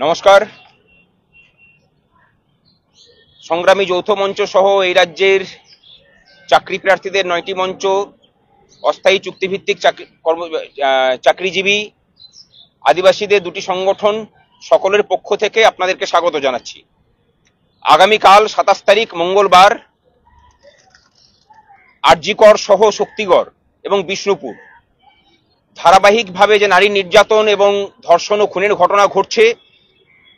নমস্কার। সংগ্রামী যৌথ মঞ্চ সহ এই রাজ্যের চাকরি প্রার্থীদের 9টি মঞ্চ, অস্থায়ী চুক্তিভিত্তিক চাকরিজীবী, আদিবাসীদের 2টি সংগঠন সকলের পক্ষ থেকে আপনাদেরকে স্বাগত জানাচ্ছি। আগামীকাল 27 তারিখ মঙ্গলবার আরজিকর সহ শক্তিগড় এবং বিষ্ণুপুর ধারাবাহিকভাবে যে নারী নির্যাতন এবং ধর্ষণ ও খুনের ঘটনা ঘটছে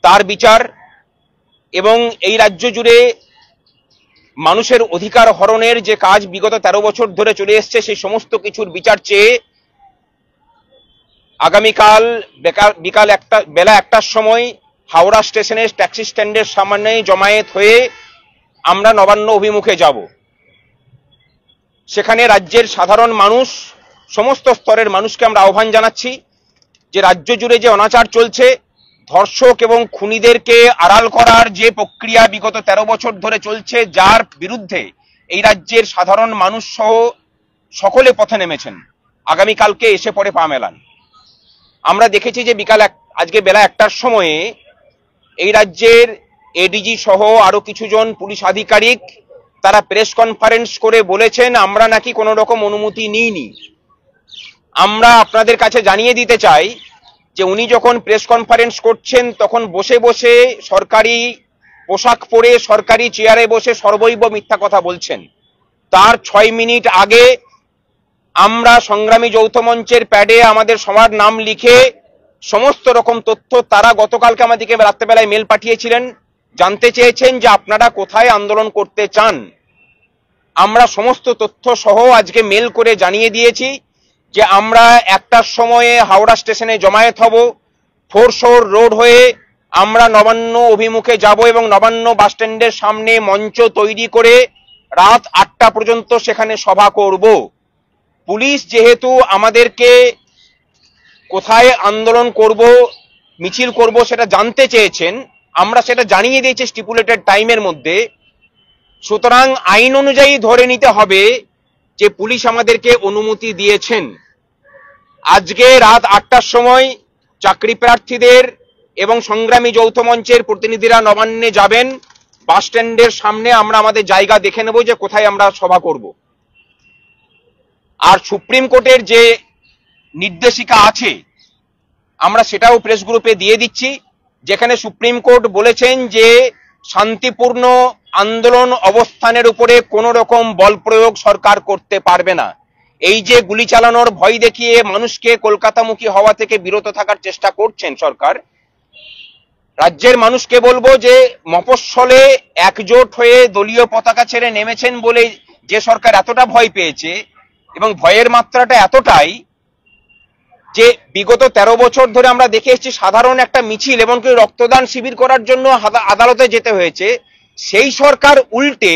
তার বিচার এবং এই রাজ্য জুড়ে মানুষের অধিকার হরণের যে কাজ বিগত 13 বছর ধরে চলে এসছে সেই সমস্ত কিছুর বিচার চেয়ে আগামীকাল বিকাল বেলা 1টার সময় হাওড়া স্টেশনের ট্যাক্সি স্ট্যান্ডের সামনে জমায়েত হয়ে আমরা নবান্ন অভিমুখে যাব। সেখানে রাজ্যের সাধারণ মানুষ, সমস্ত স্তরের মানুষকে আমরা আহ্বান জানাচ্ছি যে রাজ্য জুড়ে যে অনাচার চলছে, ধর্ষক এবং খুনিদেরকে আড়াল করার যে প্রক্রিয়া বিগত 13 বছর ধরে চলছে, যার বিরুদ্ধে এই রাজ্যের সাধারণ মানুষ সহ সকলে পথে নেমেছেন, আগামীকালকে এসে পড়ে পা মেলান। আমরা দেখেছি যে আজকে বেলা 1টার সময়ে এই রাজ্যের এডিজি সহ আরো কিছুজন পুলিশ আধিকারিক তারা প্রেস কনফারেন্স করে বলেছেন আমরা নাকি কোনো রকম অনুমতি নিইনি। আমরা আপনাদের কাছে জানিয়ে দিতে চাই যে উনি যখন প্রেস কনফারেন্স করছেন তখন বসে বসে সরকারি পোশাক পরে সরকারি চেয়ারে বসে সর্বৈব মিথ্যা কথা বলছেন। তার 6 মিনিট আগে আমরা সংগ্রামী যৌথ মঞ্চের প্যাডে আমাদের সবার নাম লিখে সমস্ত রকম তথ্য তারা গতকালকে আমাদেরকে রাত্রেবেলায় মেল পাঠিয়েছিলেন, জানতে চেয়েছেন যে আপনারা কোথায় আন্দোলন করতে চান। আমরা সমস্ত তথ্য সহ আজকে মেল করে জানিয়ে দিয়েছি যে আমরা 1টার সময়ে হাওড়া স্টেশনে জমায়েত হব, ফোরশোর রোড হয়ে আমরা নবান্ন অভিমুখে যাব এবং নবান্ন বাস স্ট্যান্ডের সামনে মঞ্চ তৈরি করে রাত 8টা পর্যন্ত সেখানে সভা করব। পুলিশ যেহেতু আমাদেরকে কোথায় আন্দোলন করব, মিছিল করব সেটা জানতে চেয়েছেন, আমরা সেটা জানিয়ে দিয়েছি স্টিপুলেটেড টাইমের মধ্যে। সুতরাং আইন অনুযায়ী ধরে নিতে হবে যে পুলিশ আমাদেরকে অনুমতি দিয়েছেন। আজকে রাত 8টার সময় চাকরি প্রার্থীদের এবং সংগ্রামী যৌথ মঞ্চের প্রতিনিধিরা নবান্নে যাবেন। বাস স্ট্যান্ডের সামনে আমরা আমাদের জায়গা দেখে নেব যে কোথায় আমরা সভা করব। আর সুপ্রিম কোর্টের যে নির্দেশিকা আছে আমরা সেটাও প্রেস গ্রুপে দিয়ে দিচ্ছি, যেখানে সুপ্রিম কোর্ট বলেছেন যে শান্তিপূর্ণ আন্দোলন অবস্থানের উপরে কোনো রকম বল প্রয়োগ সরকার করতে পারবে না। এই যে গুলি চালানোর ভয় দেখিয়ে মানুষকে কলকাতামুখী হওয়া থেকে বিরত থাকার চেষ্টা করছেন সরকার, রাজ্যের মানুষকে বলবো যে মফস্বলে একজোট হয়ে দলীয় পতাকা ছেড়ে নেমেছেন বলে যে সরকার এতটা ভয় পেয়েছে এবং ভয়ের মাত্রাটা এতটাই যে বিগত 13 বছর ধরে আমরা দেখে এসেছি সাধারণ একটা মিছিল এমনকি রক্তদান শিবির করার জন্য আদালতে যেতে হয়েছে, সেই সরকার উল্টে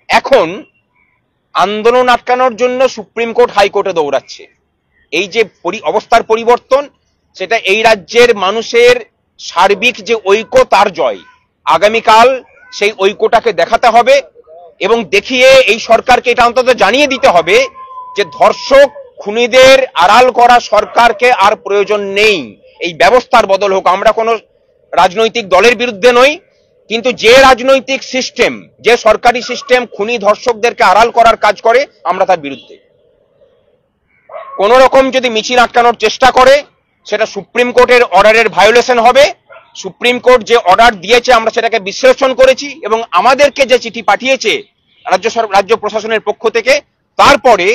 এখন আন্দোলন আটকানোর জন্য সুপ্রিম কোর্ট হাইকোর্টে দৌড়াচ্ছে। এই যে অবস্থার পরিবর্তন, সেটা এই রাজ্যের মানুষের সার্বিক যে ঐক্য তার জয়। আগামীকাল সেই ঐক্যটাকে দেখাতে হবে এবং দেখিয়ে এই সরকারকে এটা অন্তত জানিয়ে দিতে হবে যে ধর্ষক খুনিদের আড়াল করা সরকারকে আর প্রয়োজন নেই, এই ব্যবস্থার বদল হোক। আমরা কোনো রাজনৈতিক দলের বিরুদ্ধে নই, কিন্তু যে রাজনৈতিক সিস্টেম, যে সরকারি সিস্টেম খুনি ধর্ষকদেরকে আড়াল করার কাজ করে আমরা তার বিরুদ্ধে। কোন রকম যদি মিছিল আটকানোর চেষ্টা করে সেটা সুপ্রিম কোর্টের অর্ডারের ভায়োলেশন হবে। সুপ্রিম কোর্ট যে অর্ডার দিয়েছে আমরা সেটাকে বিশ্লেষণ করেছি এবং আমাদেরকে যে চিঠি পাঠিয়েছে রাজ্য প্রশাসনের পক্ষ থেকে, তারপরে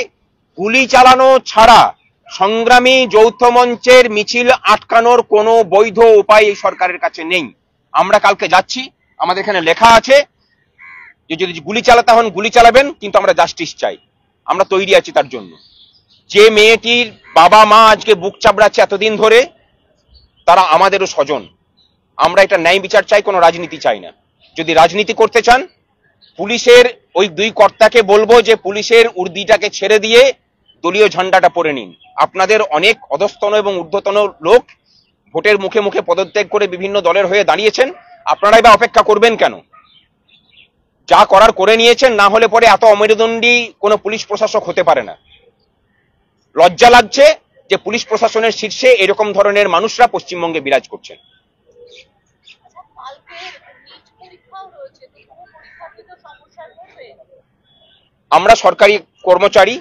গুলি চালানো ছাড়া সংগ্রামী যৌথ মঞ্চের মিছিল আটকানোর কোনো বৈধ উপায় এই সরকারের কাছে নেই। আমরা কালকে যাচ্ছি, আমাদের এখানে লেখা আছে যে যদি গুলি চালাতে হন গুলি চালাবেন, কিন্তু আমরা জাস্টিস চাই, আমরা তৈরি আছি তার জন্য। যে মেয়েটির বাবা মা আজকে বুক চাপড়াচ্ছে এতদিন ধরে, তারা আমাদেরও স্বজন। আমরা এটা ন্যায় বিচার চাই, কোনো রাজনীতি চাই না। যদি রাজনীতি করতে চান, পুলিশের ওই 2 কর্তাকে বলবো যে পুলিশের উর্দিটাকে ছেড়ে দিয়ে দলীয় ঝান্ডাটা পরে নিন। আপনাদের অনেক অধস্তন এবং ঊর্ধ্বতন লোক ভোটের মুখে মুখে পদত্যাগ করে বিভিন্ন দলের হয়ে দাঁড়িয়েছেন, আপনারাই বা অপেক্ষা করবেন কেন? যা করার করে নিয়েছেন, না হলে পরে এত অমেরুদণ্ডী কোনো পুলিশ প্রশাসক হতে পারে না। লজ্জা লাগছে যে পুলিশ প্রশাসনের শীর্ষে এরকম ধরনের মানুষরা পশ্চিমবঙ্গে বিরাজ করছেন। আমরা সরকারি কর্মচারী,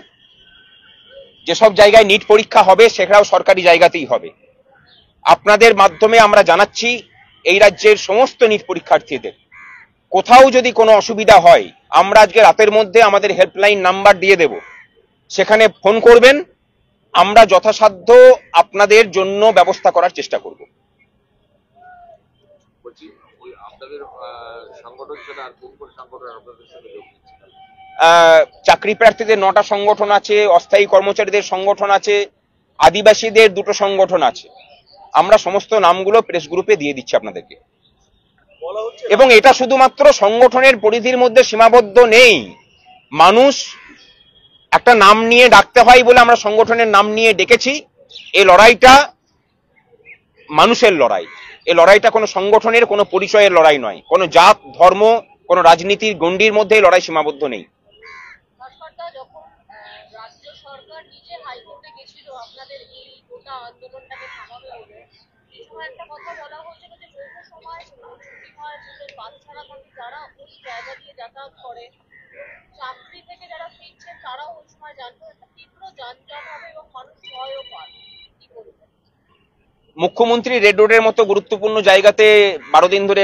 যেসব জায়গায় নিট পরীক্ষা হবে সেখানেও সরকারি জায়গাতেই হবে। আপনাদের মাধ্যমে আমরা জানাচ্ছি এই রাজ্যের সমস্ত নিট পরীক্ষার্থীদের কোথাও যদি কোনো অসুবিধা হয়, আমরা আজকে রাতের মধ্যে আমাদের হেল্পলাইন নাম্বার দিয়ে দেব, সেখানে ফোন করবেন, আমরা যথাসাধ্য আপনাদের জন্য ব্যবস্থা করার চেষ্টা করব। চাকরি প্রার্থীদের 9টা সংগঠন আছে, অস্থায়ী কর্মচারীদের সংগঠন আছে, আদিবাসীদের 2টো সংগঠন আছে। আমরা সমস্ত নামগুলো প্রেস গ্রুপে দিয়ে দিচ্ছি আপনাদেরকে। এবং এটা শুধুমাত্র সংগঠনের পরিধির মধ্যে সীমাবদ্ধ নেই, মানুষ একটা নাম নিয়ে ডাকতে হয় বলে আমরা সংগঠনের নাম নিয়ে ডেকেছি। এই লড়াইটা মানুষের লড়াই, এই লড়াইটা কোনো সংগঠনের কোনো পরিচয়ের লড়াই নয়, কোনো জাত ধর্ম কোনো রাজনীতির গণ্ডির মধ্যে এই লড়াই সীমাবদ্ধ নেই। মুখ্যমন্ত্রী রেড রোডের মতো গুরুত্বপূর্ণ জায়গাতে 12 দিন ধরে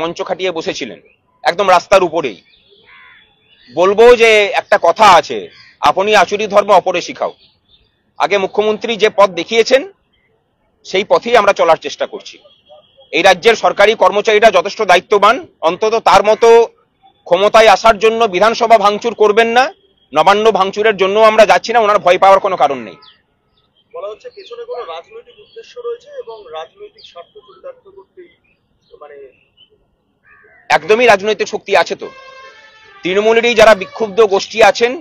মঞ্চ খাটিয়ে বসেছিলেন, একদম রাস্তার উপরেই। বলবো যে একটা কথা আছে, আপনি আচুরি ধর্ম অপরে শিখাও। আগে মুখ্যমন্ত্রী যে পথ দেখিয়েছেন সেই পথেই আমরা চলার চেষ্টা করছি। এই রাজ্যের সরকারি কর্মচারীরা যথেষ্ট দায়িত্ববান, অন্তত তার মতো ক্ষমতায় আসার জন্য বিধানসভা ভাঙচুর করবেন না, নবান্ন ভাঙচুরের জন্য আমরা যাচ্ছি না, ওনার ভয় পাওয়ার কোনো কারণ নেই। বলা হচ্ছে পেছনে কোনো রাজনৈতিক উদ্দেশ্য রয়েছে এবং রাজনৈতিক স্বার্থ চরিতার্থ করতেই একদমই রাজনৈতিক শক্তি আছে তো। তৃণমূলেরই যারা বিক্ষুব্ধ গোষ্ঠী আছেন,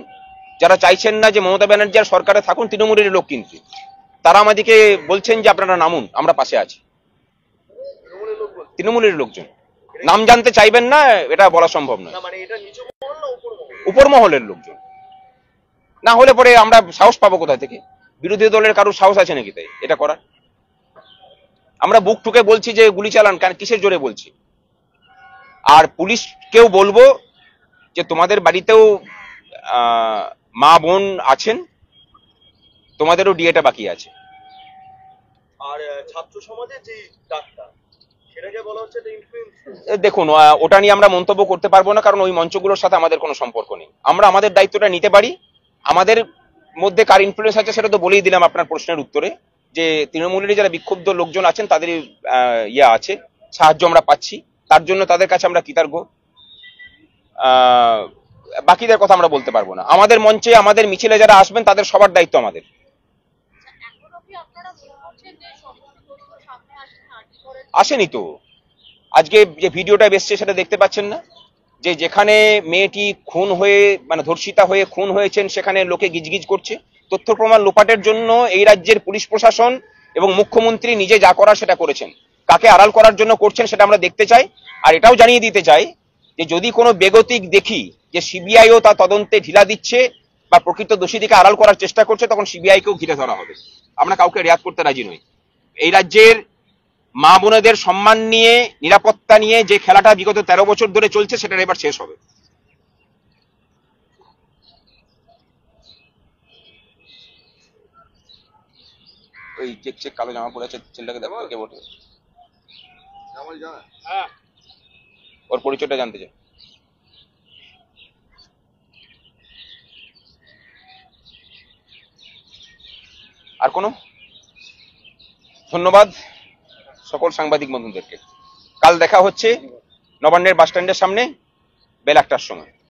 যারা চাইছেন না যে মমতা ব্যানার্জি আর সরকারে থাকুন, তৃণমূলের লোক কিন্তু তারা আমাদেরকে বলছেন যে আপনারা নামুন, আমরা পাশে আছি। তৃণমূলের লোকজন নাম জানতে চাইবেন না, এটা বলা সম্ভব নয়। উপর মহলের লোকজন না হলে পরে আমরা সাহস পাবো কোথা থেকে? বিরোধী দলের কারোর সাহস আছে নাকি তাই এটা করার? আমরা বুক ঠুকে বলছি যে গুলি চালান, কেন, কিসের জোরে বলছি? আর পুলিশকেও বলবো যে তোমাদের বাড়িতেও মা বোন আছেন, তোমাদেরও ডিএটা বাকি আছে। আর ছাত্র সমাজের যে ডাক্তার, সেটাকে বলা হচ্ছে দেখুন, ওটা নিয়ে আমরা মন্তব্য করতে পারবো না, কারণ ওই মঞ্চগুলোর সাথে আমাদের কোনো সম্পর্ক নেই। আমরা আমাদের দায়িত্বটা নিতে পারি। আমাদের মধ্যে কার ইনফ্লুয়েন্স আছে সেটা তো বলেই দিলাম আপনার প্রশ্নের উত্তরে, যে তৃণমূলের যারা বিক্ষুব্ধ লোকজন আছেন তাদের আছে, সাহায্য আমরা পাচ্ছি, তার জন্য তাদের কাছে আমরা কৃতজ্ঞ। বাকিদের কথা আমরা বলতে পারবো না। আমাদের মঞ্চে আমাদের মিছিলে যারা আসবেন তাদের সবার দায়িত্ব আমাদের। আসেনি তো, আজকে যে ভিডিওটা এসছে সেটা দেখতে পাচ্ছেন না, যে যেখানে মেয়েটি খুন হয়ে ধর্ষিতা হয়ে খুন হয়েছেন সেখানে লোকে গিজগিজ করছে। তথ্য প্রমাণ লোপাটের জন্য এই রাজ্যের পুলিশ প্রশাসন এবং মুখ্যমন্ত্রী নিজে যা করার সেটা করেছেন। কাকে আড়াল করার জন্য করছেন সেটা আমরা দেখতে চাই। আর এটাও জানিয়ে দিতে চাই যে যদি কোনো বেগতিক দেখি যে সিবিআইও তা তদন্তে ঢিলা দিচ্ছে বা প্রকৃত দোষীদিকে আড়াল করার চেষ্টা করছে, তখন সিবিআইকেও ঘিরে ধরা হবে। আমরা কাউকে রেয়াত করতে রাজি নই। এই রাজ্যের মা বোনেদের সম্মান নিয়ে, নিরাপত্তা নিয়ে যে খেলাটা বিগত 13 বছর ধরে চলছে সেটা এবার শেষ হবে। ওই চেক কালো জামা পরে আছে ছেলেটাকে দেখো, কে বটে, ওর পরিচয়টা জানতে চাই। আর কোনো? ধন্যবাদ সকল সাংবাদিক বন্ধুদেরকে। কাল দেখা হচ্ছে নবান্নের বাস স্ট্যান্ডের সামনে বেলা 1টার সময়।